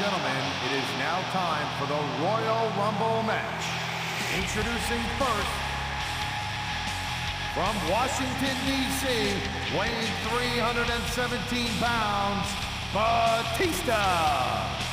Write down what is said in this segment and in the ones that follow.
gentlemen, it is now time for the Royal Rumble match. Introducing first, from Washington, D.C., weighing 317 pounds, Batista.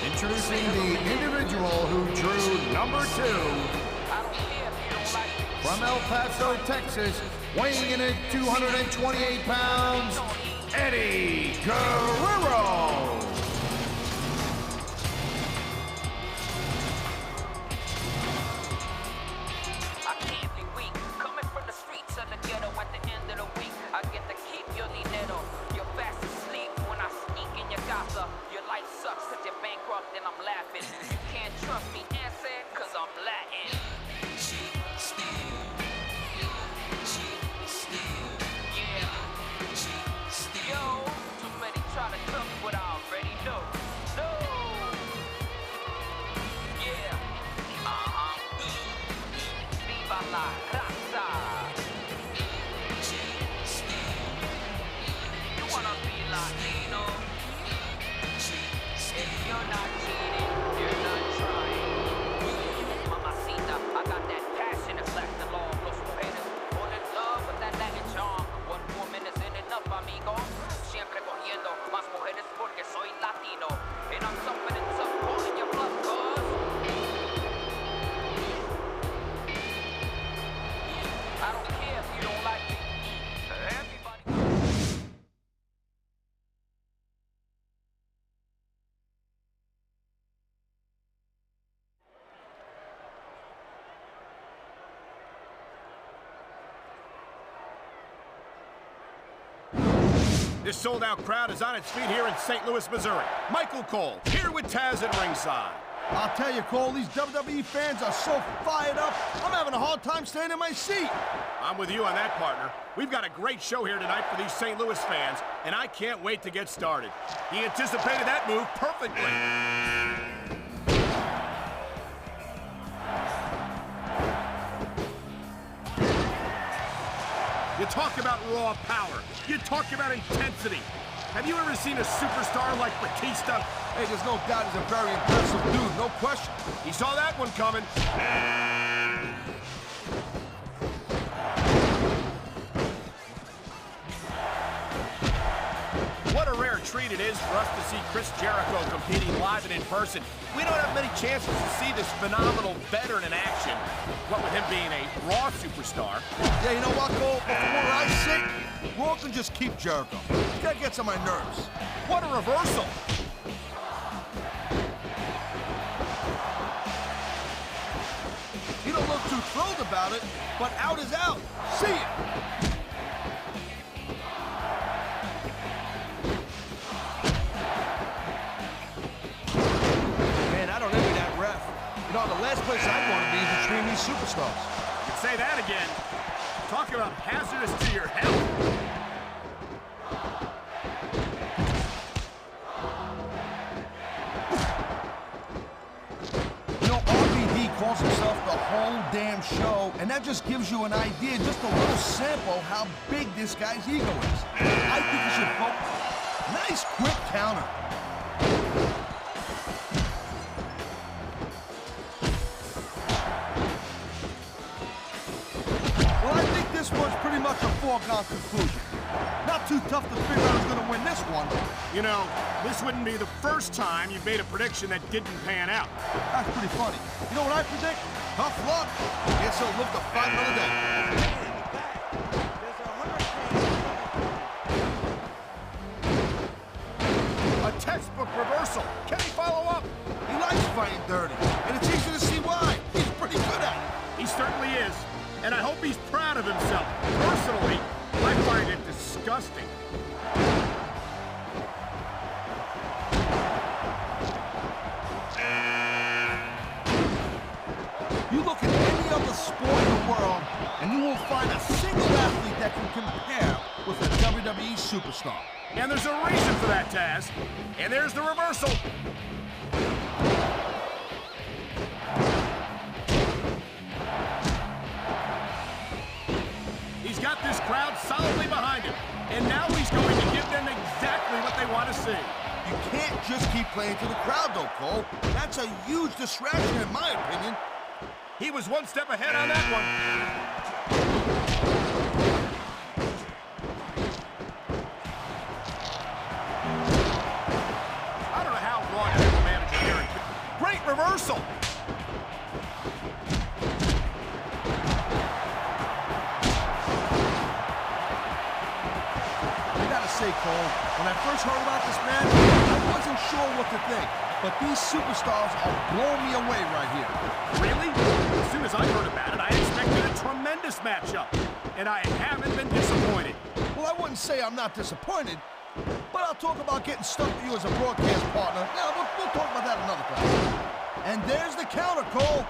Introducing the individual who drew number 2, from El Paso, Texas, weighing in at 228 pounds, Eddie Guerrero. I can't be weak, coming from the streets of the ghetto at the end of the week. I get to keep your dinero. You're fast asleep when I sneak in your casa. Your life sucks cause you're bankrupt and I'm laughing. You can't trust me, answer, cause I'm Latin. Yeah. Yo, too many try to tell me what I already know. No. Yeah. Viva la raza. You wanna be Latino? If you're not cheating, you're not trying. Mamacita, I got that passion that flash the law, los mujeres fall in love with that Latin charm. 1 woman isn't enough, amigo. Siempre cogiendo más mujeres porque soy Latino. And I'm something and some calling your bluff, cuz I don't care if you don't like me. Everybody. This sold-out crowd is on its feet here in St. Louis, Missouri. Michael Cole, here with Taz at ringside. I'll tell you, Cole, these WWE fans are so fired up, I'm having a hard time staying in my seat. I'm with you on that, partner. We've got a great show here tonight for these St. Louis fans, and I can't wait to get started. He anticipated that move perfectly. You talk about raw power. You talk about intensity. Have you ever seen a superstar like Batista? Hey, there's no doubt he's a very impressive dude, no question. He saw that one coming. What a rare treat it is for us to see Chris Jericho competing live and in person. We don't have many chances to see this phenomenal veteran in action. What with him being a Raw superstar. Yeah, you know what, Cole? But from where I sit, Raw can just keep Jericho. That gets on my nerves. What a reversal. You don't look too thrilled about it, but out is out. See it. Man, I don't envy that ref. You know, the last place I'd want to be is between these superstars. You can say that again. Talk about hazardous to your health. You know, RVD calls himself the whole damn show, and that just gives you an idea, just a little sample, how big this guy's ego is. I think you should focus. Nice quick counter. Well, I think this one's pretty much a foregone conclusion. Not too tough to figure out who's going to win this one. You know, this wouldn't be the first time you've made a prediction that didn't pan out. That's pretty funny. You know what I predict? Tough luck. Guess he'll live to fight another day. A textbook reversal. Can he follow up? He likes fighting dirty, and it's easy to see why. He's pretty good at it. He certainly is, and I hope he's proud of himself. Personally, I find it disgusting. You look at any other sport in the world, and you won't find a single athlete that can compare with a WWE superstar. And there's a reason for that, Taz. And there's the reversal. He's got this crowd solidly behind him. And now he's going to give them exactly what they want to see. You can't just keep playing to the crowd, though, Cole. That's a huge distraction, in my opinion. He was one step ahead on that one. I don't know how Raw general manager here. Great reversal. I gotta say, Cole, when I first heard about this man, I wasn't sure what to think. But these superstars are blowing me away right here. Really? As soon as I heard about it, I expected a tremendous matchup. And I haven't been disappointed. Well, I wouldn't say I'm not disappointed, but I'll talk about getting stuck with you as a broadcast partner. Now, we'll talk about that another time. And there's the counter, Cole.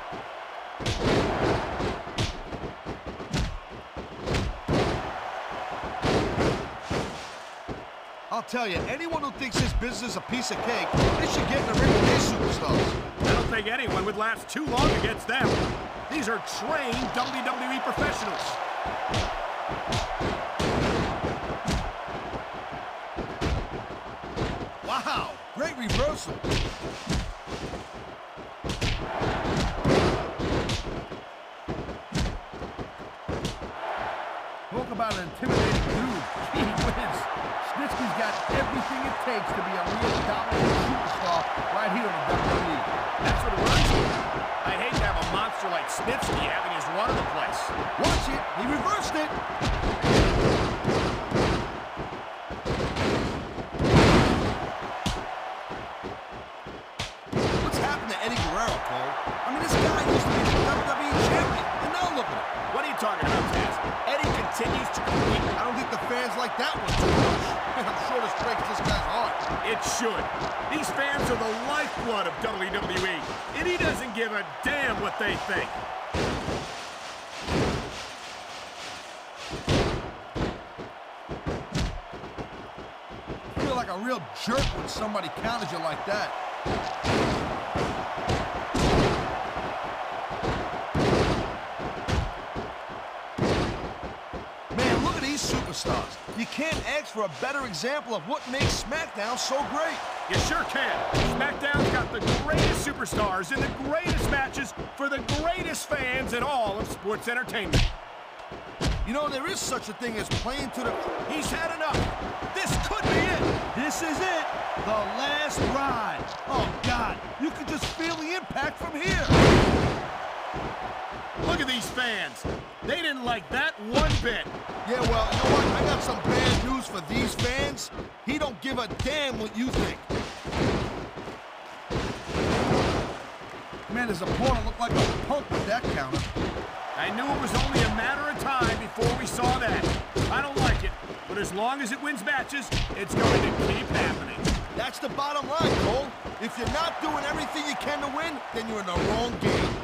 I'll tell you, anyone who thinks this business is a piece of cake, they should get in the ring with these superstars. I don't think anyone would last too long against them. These are trained WWE professionals. Wow, great reversal. Talk about an intimidating dude. Gee whiz. Snitsky's got everything it takes to be a real dominant superstar right here in the WWE. That's what it works for. I hate to have a monster like Snitsky having his run of the place. Watch it. He reversed it. What's happened to Eddie Guerrero, Cole? I mean, this guy used to be the WWE champion, and now look at him. What are you talking about, Taz? Eddie continues to compete. I don't think the fans like that one too much. I'm sure this breaks this guy's heart. It should. These fans are the lifeblood of WWE, and he doesn't give a damn what they think. I feel like a real jerk when somebody counters you like that. Man, look at these superstars. You can't ask for a better example of what makes SmackDown so great. You sure can. SmackDown's got the greatest superstars in the greatest matches for the greatest fans in all of sports entertainment. You know, there is such a thing as playing to the... He's had enough. This could be it. This is it. The last ride. Oh, God. You can just feel the impact from here. Look at these fans. They didn't like that one bit. Yeah, well, you know what? I got some bad news for these fans. He don't give a damn what you think. Man, his opponent looked like a punk with that counter. I knew it was only a matter of time before we saw that. I don't like it, but as long as it wins matches, it's going to keep happening. That's the bottom line, Cole. If you're not doing everything you can to win, then you're in the wrong game.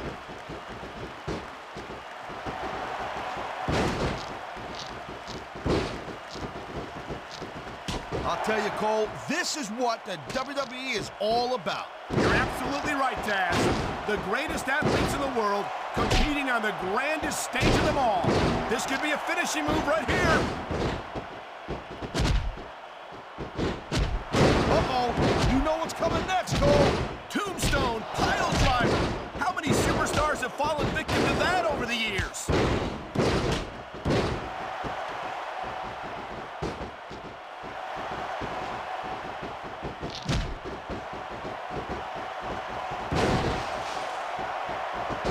I'll tell you, Cole, this is what the WWE is all about. You're absolutely right, Taz. The greatest athletes in the world competing on the grandest stage of them all. This could be a finishing move right here. Uh-oh. You know what's coming next, Cole. Tombstone, pile driver. How many superstars have fallen victim to that over the years?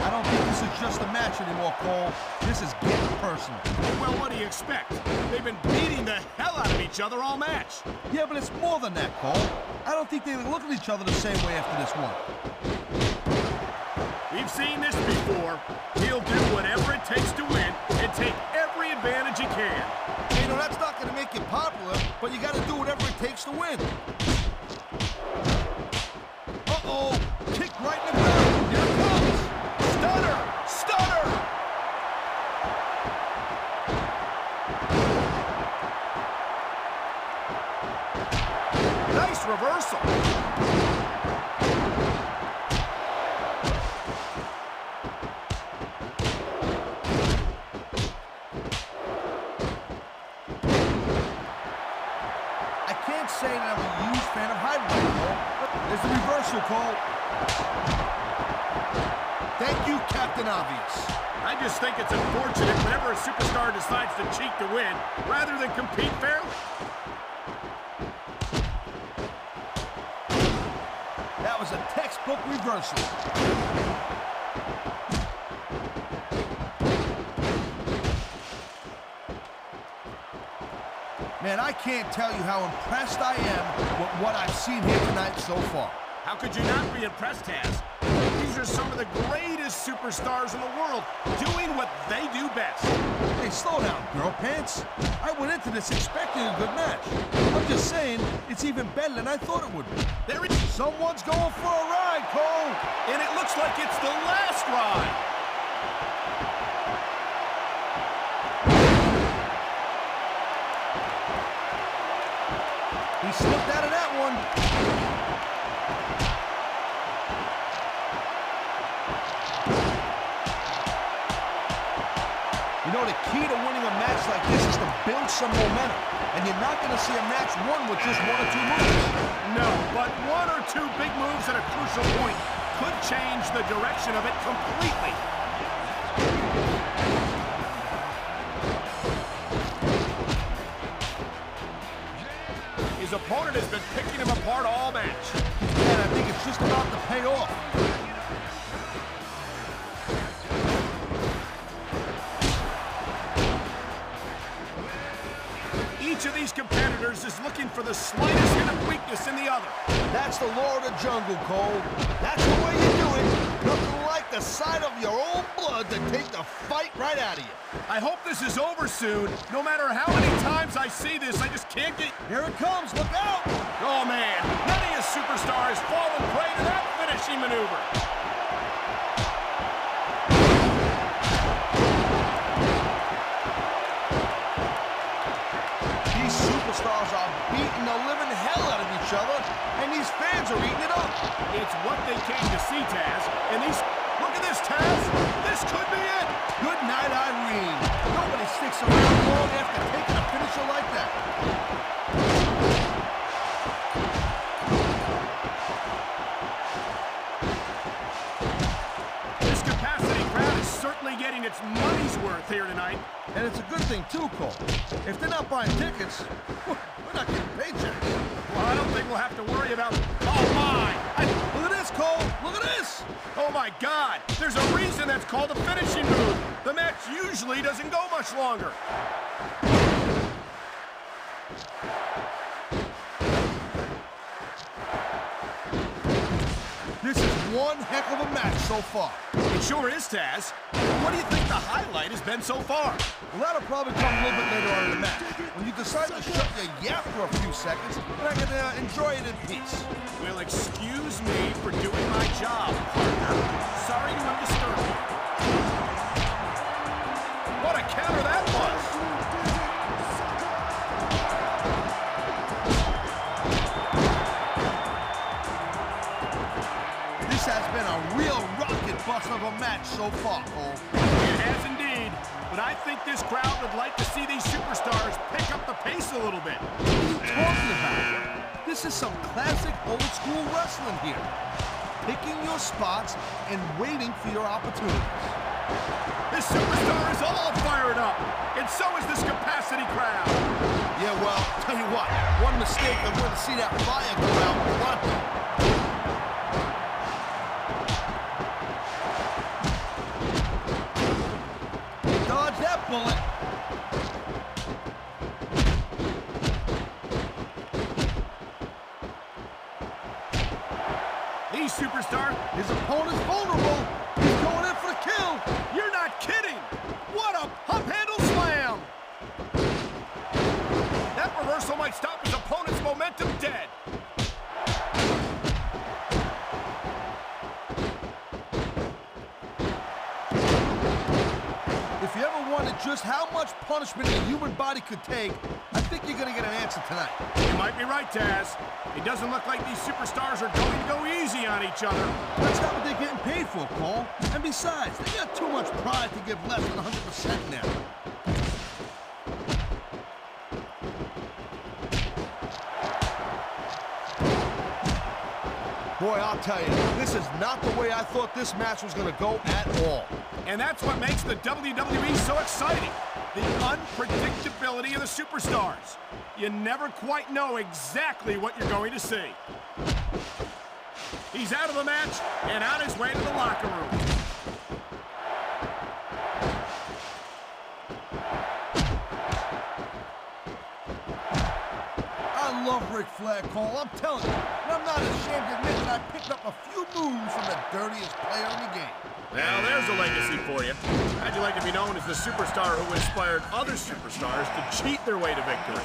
I don't think this is just a match anymore, Cole. This is getting personal. Well, what do you expect? They've been beating the hell out of each other all match. Yeah, but it's more than that, Cole. I don't think they look at each other the same way after this one. We've seen this before. He'll do whatever it takes to win and take every advantage he can. You know, that's not going to make you popular, but you got to do whatever it takes to win. Uh-oh. Kick right in the ground. Here it comes. Stunner! Stunner! Nice reversal. I can't say that I'm a huge fan of highlight, Cole. There's the reversal, Cole. Thank you, Captain Obvious. I just think it's unfortunate whenever a superstar decides to cheat to win rather than compete fairly. That was a textbook reversal. Man, I can't tell you how impressed I am with what I've seen here tonight so far. How could you not be impressed, Taz? These are some of the greatest superstars in the world doing what they do best. Hey, slow down, girl pants. I went into this expecting a good match. I'm just saying, it's even better than I thought it would be. Someone's going for a ride, Cole. And it looks like it's the last ride. He slipped out of that one. You know, the key to winning a match like this is to build some momentum. And you're not going to see a match won with just one or two moves. No, but one or two big moves at a crucial point could change the direction of it completely. His opponent has been picking him apart all match. And I think it's just about to pay off. Each of these competitors is looking for the slightest hint of weakness in the other. That's the law of the jungle, Cole. That's the way you do it. Nothing like the sight of your own blood to take the fight right out of you. I hope this is over soon. No matter how many times I see this, I just can't get... Here it comes. Look out. Oh, man. Many a superstar has fallen prey to that finishing maneuver. These superstars are beating the living hell out of each other, and these fans are eating it up. It's what they came to see, Taz. And these... Look at this, Taz. This could be it. Good night, Irene. Nobody sticks around long after taking a finisher like that. This capacity crowd is certainly getting its money's worth here tonight. And it's a good thing, too, Cole. If they're not buying tickets, we're not getting paychecks. Well, I don't think we'll have to worry about... Oh, my! Look at this, Cole. Look at this. Oh, my God! There's a reason that's called a finishing move. The match usually doesn't go much longer. This is one heck of a match so far. It sure is, Taz. What do you think the highlight has been so far? Well, that'll probably come a little bit later on in the match, when you decide to shut your yap for a few seconds, and I can enjoy it in peace. Well, excuse me for doing my job, partner. Sorry to have disturbed you. What a counter that was! This has been a real rock so far, Cole. It has indeed. But I think this crowd would like to see these superstars pick up the pace a little bit. What are you talking about? This is some classic old-school wrestling here. Picking your spots and waiting for your opportunities. This superstar is all fired up, and so is this capacity crowd. Yeah, well, tell you what, one mistake and we're going to see that fire go out pronto. Dodge that bullet. These superstars, His opponent's vulnerable. He's going in for the kill. you're not kidding. What a pump handle slam. That reversal might stop his opponent's momentum dead. If you ever wondered just how much punishment a human body could take, I think you're going to get an answer tonight. You might be right, Taz. It doesn't look like these superstars are going to go easy on each other. That's not what they're getting paid for, Cole. And besides, they got too much pride to give less than 100% now. Boy, I'll tell you, this is not the way I thought this match was going to go at all. And that's what makes the WWE so exciting. The unpredictability of the superstars. You never quite know exactly what you're going to see. He's out of the match and on his way to the locker room. I love Ric Flair, Cole, I'm telling you. And I'm not ashamed to admit that I picked up a few moves from the dirtiest player in the game. Now, there's a legacy for you. How'd you like to be known as the superstar who inspired other superstars to cheat their way to victory?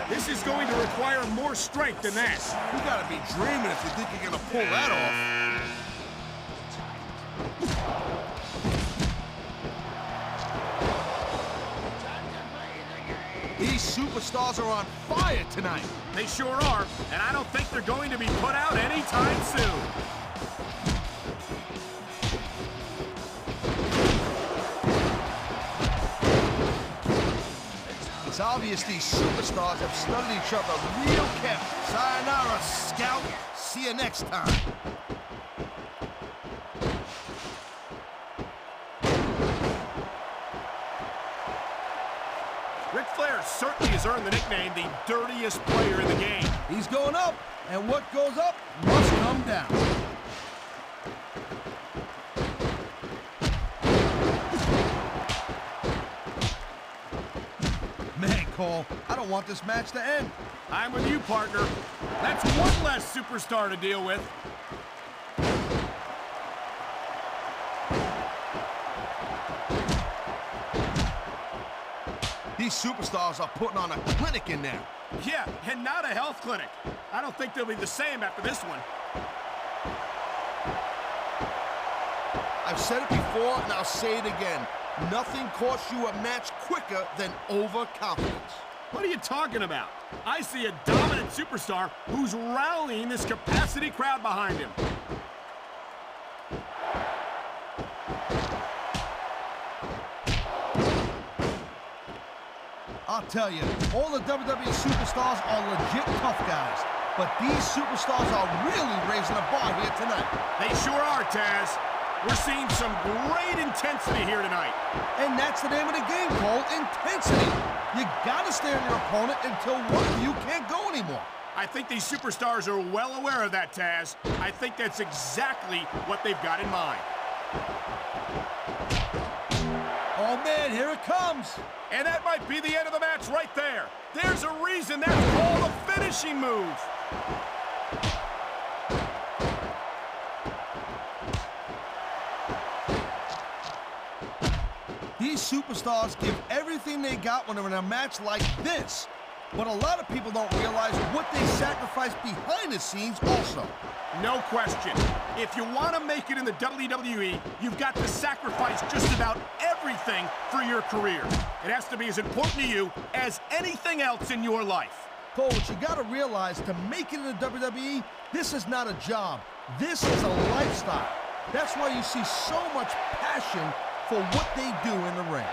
This is going to require more strength than that. You gotta be dreaming if you think you're gonna pull that off. These superstars are on fire tonight. They sure are, and I don't think they're going to be put out anytime soon. It's obvious these superstars have studied each other real carefully. Sayonara, Scout. See you next time. Ric Flair certainly has earned the nickname the dirtiest player in the game. He's going up, and what goes up must come down. Man, Cole, I don't want this match to end. I'm with you, partner. That's one less superstar to deal with. These superstars are putting on a clinic in there. Yeah, and not a health clinic. I don't think they'll be the same after this one. I've said it before, and I'll say it again. Nothing costs you a match quicker than overconfidence. What are you talking about? I see a dominant superstar who's rallying this capacity crowd behind him. I'll tell you, all the WWE superstars are legit tough guys. But these superstars are really raising the bar here tonight. They sure are, Taz. We're seeing some great intensity here tonight. And that's the name of the game, Cole, intensity. You gotta stay on your opponent until one of you can't go anymore. I think these superstars are well aware of that, Taz. I think that's exactly what they've got in mind. Oh, man, here it comes. And that might be the end of the match right there. There's a reason that's called a finishing move. These superstars give everything they got when they're in a match like this. But a lot of people don't realize what they sacrifice behind the scenes also. No question. If you want to make it in the WWE, you've got to sacrifice just about everything for your career. It has to be as important to you as anything else in your life. Cole, what you gotta realize, to make it in the WWE, this is not a job. This is a lifestyle. That's why you see so much passion for what they do in the ring.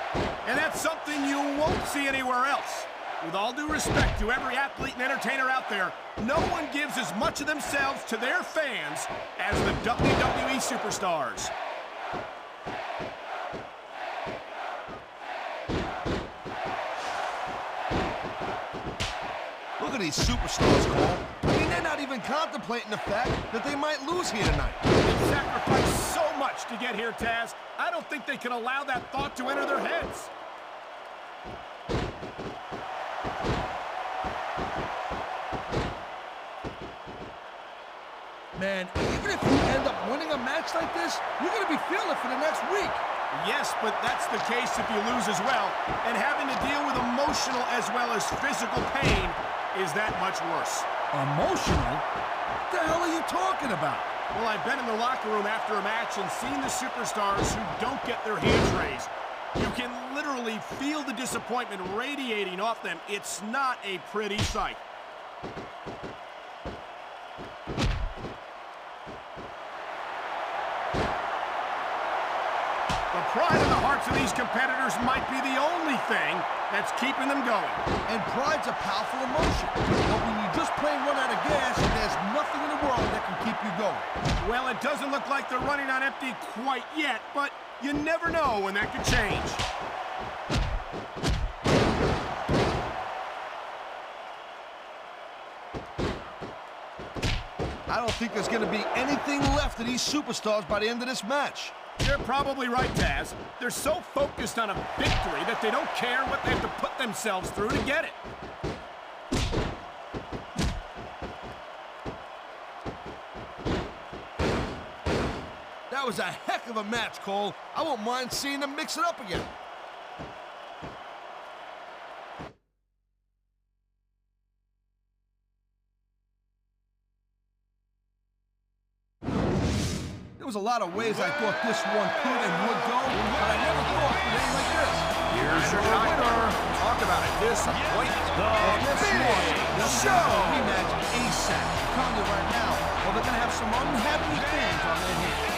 And that's something you won't see anywhere else. With all due respect to every athlete and entertainer out there, no one gives as much of themselves to their fans as the WWE superstars. Look at these superstars, Cole. I mean, they're not even contemplating the fact that they might lose here tonight. They sacrificed so much to get here, Taz. I don't think they can allow that thought to enter their heads. Man, even if you end up winning a match like this, you're going to be feeling it for the next week. Yes, but that's the case if you lose as well. And having to deal with emotional as well as physical pain is that much worse. Emotional? What the hell are you talking about? Well, I've been in the locker room after a match and seen the superstars who don't get their hands raised. You can literally feel the disappointment radiating off them. It's not a pretty sight. The pride in the hearts of these competitors might be the only thing that's keeping them going. And pride's a powerful emotion. But when you just plain run out of gas, there's nothing in the world that can keep you going. Well, it doesn't look like they're running on empty quite yet, but you never know when that could change. I don't think there's going to be anything left of these superstars by the end of this match. You're probably right, Taz. They're so focused on a victory that they don't care what they have to put themselves through to get it. That was a heck of a match, Cole. I won't mind seeing them mix it up again. There was a lot of ways I thought this one could and would go, but I never thought it would end like this. Here's your winner. Talk about a disappointment. The show rematch ASAP. I'm telling you right now, well, they're going to have some unhappy fans on their hands.